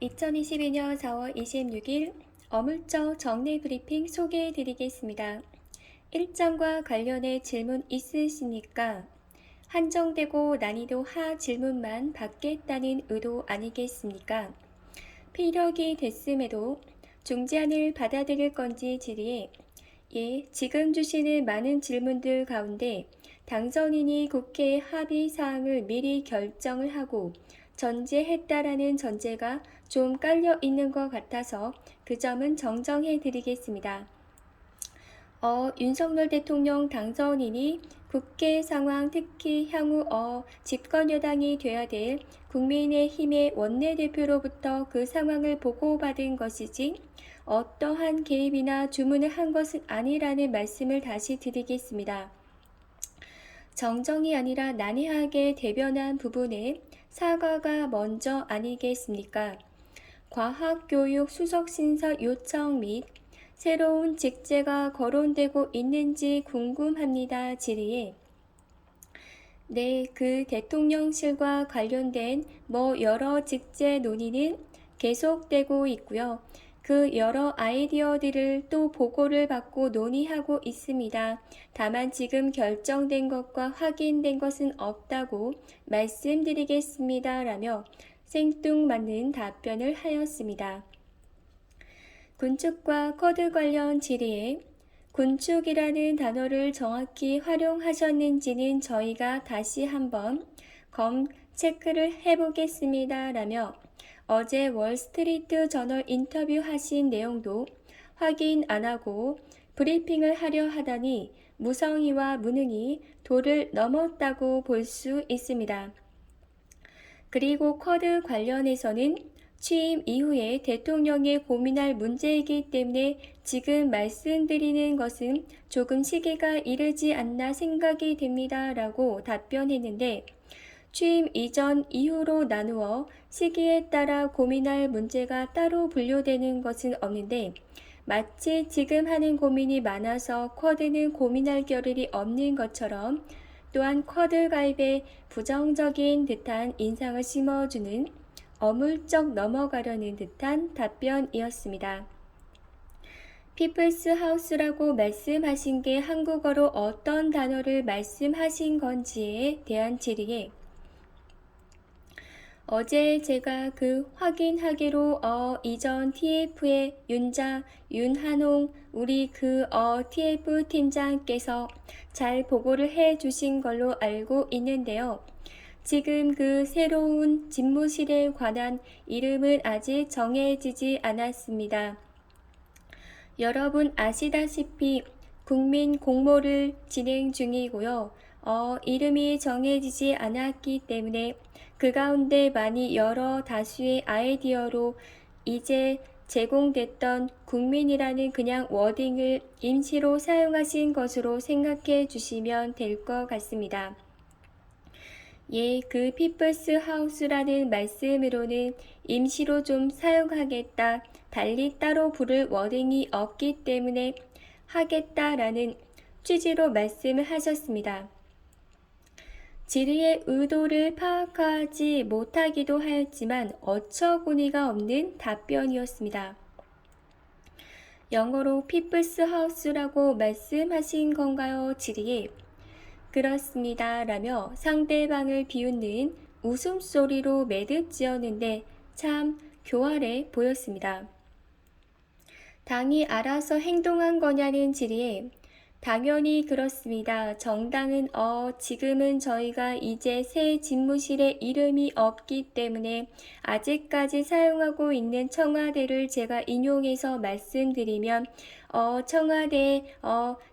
2022년 4월 26일 어물적 정례 브리핑 소개해 드리겠습니다. 일정과 관련해 질문 있으십니까? 한정되고 난이도 하 질문만 받겠다는 의도 아니겠습니까? 피력이 됐음에도 중재안을 받아들일 건지 질의에 지금 주시는 많은 질문들 가운데 당선인이 국회 합의 사항을 미리 결정을 하고 전제했다라는 전제가 좀 깔려 있는 것 같아서 그 점은 정정해 드리겠습니다. 윤석열 대통령 당선인이 국회 상황 특히 향후 집권 여당이 돼야 될 국민의힘의 원내대표로부터 그 상황을 보고받은 것이지 어떠한 개입이나 주문을 한 것은 아니라는 말씀을 다시 드리겠습니다. 정정이 아니라 난해하게 대변한 부분에 사과가 먼저 아니겠습니까? 과학교육 수석신설 요청 및 새로운 직제가 거론되고 있는지 궁금합니다. 질의에 네, 그 대통령실과 관련된 여러 직제 논의는 계속되고 있고요. 그 여러 아이디어들을 또 보고를 받고 논의하고 있습니다. 다만 지금 결정된 것과 확인된 것은 없다고 말씀드리겠습니다. 라며 생뚱맞는 답변을 하였습니다. 군축과 코드 관련 질의에 군축이라는 단어를 정확히 활용하셨는지는 저희가 다시 한번 체크를 해보겠습니다. 라며 어제 월스트리트 저널 인터뷰하신 내용도 확인 안하고 브리핑을 하려 하다니 무성의와 무능이 도를 넘었다고 볼 수 있습니다. 그리고 쿼드 관련해서는 취임 이후에 대통령이 고민할 문제이기 때문에 지금 말씀드리는 것은 조금 시기가 이르지 않나 생각이 됩니다. 라고 답변했는데 취임 이전 이후로 나누어 시기에 따라 고민할 문제가 따로 분류되는 것은 없는데 마치 지금 하는 고민이 많아서 쿼드는 고민할 겨를이 없는 것처럼 또한 쿼드 가입에 부정적인 듯한 인상을 심어주는 어물쩍 넘어가려는 듯한 답변이었습니다. 피플스 하우스라고 말씀하신 게 한국어로 어떤 단어를 말씀하신 건지에 대한 질의에 어제 제가 그 확인하기로 이전 TF의 윤한홍 우리 TF 팀장께서 잘 보고를 해 주신 걸로 알고 있는데요. 지금 그 새로운 집무실에 관한 이름은 아직 정해지지 않았습니다. 여러분 아시다시피 국민 공모를 진행 중이고요. 이름이 정해지지 않았기 때문에 그 가운데 많이 여러 다수의 아이디어로 이제 제공됐던 국민이라는 그냥 워딩을 임시로 사용하신 것으로 생각해 주시면 될 것 같습니다. 그 피플스 하우스라는 말씀으로는 임시로 좀 사용하겠다, 달리 따로 부를 워딩이 없기 때문에 하겠다라는 취지로 말씀을 하셨습니다. 질의의 의도를 파악하지 못하기도 하였지만 어처구니가 없는 답변이었습니다. 영어로 피플스 하우스라고 말씀하신 건가요? 질의에 그렇습니다. 라며 상대방을 비웃는 웃음소리로 매듭 지었는데 참 교활해 보였습니다. 당이 알아서 행동한 거냐는 질의에 당연히 그렇습니다. 정당은 지금은 저희가 이제 새 집무실에 이름이 없기 때문에 아직까지 사용하고 있는 청와대를 제가 인용해서 말씀드리면 청와대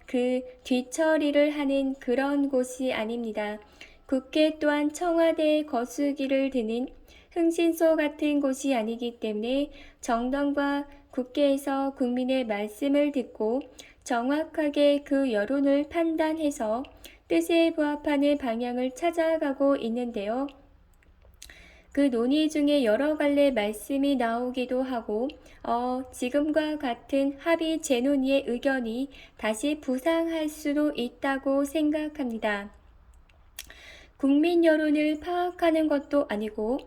그 뒤처리를 하는 그런 곳이 아닙니다. 국회 또한 청와대의 거수기를 드는 흥신소 같은 곳이 아니기 때문에 정당과 국회에서 국민의 말씀을 듣고 정확하게 그 여론을 판단해서 뜻에 부합하는 방향을 찾아가고 있는데요. 그 논의 중에 여러 갈래 말씀이 나오기도 하고 지금과 같은 합의 재논의의 의견이 다시 부상할 수도 있다고 생각합니다. 국민 여론을 파악하는 것도 아니고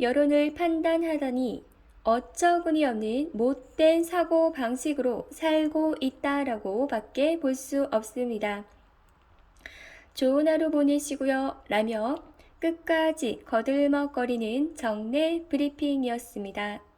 여론을 판단하다니 어처구니 없는 못된 사고 방식으로 살고 있다라고 밖에 볼 수 없습니다. 좋은 하루 보내시고요. 라며 끝까지 거들먹거리는 정례 브리핑이었습니다.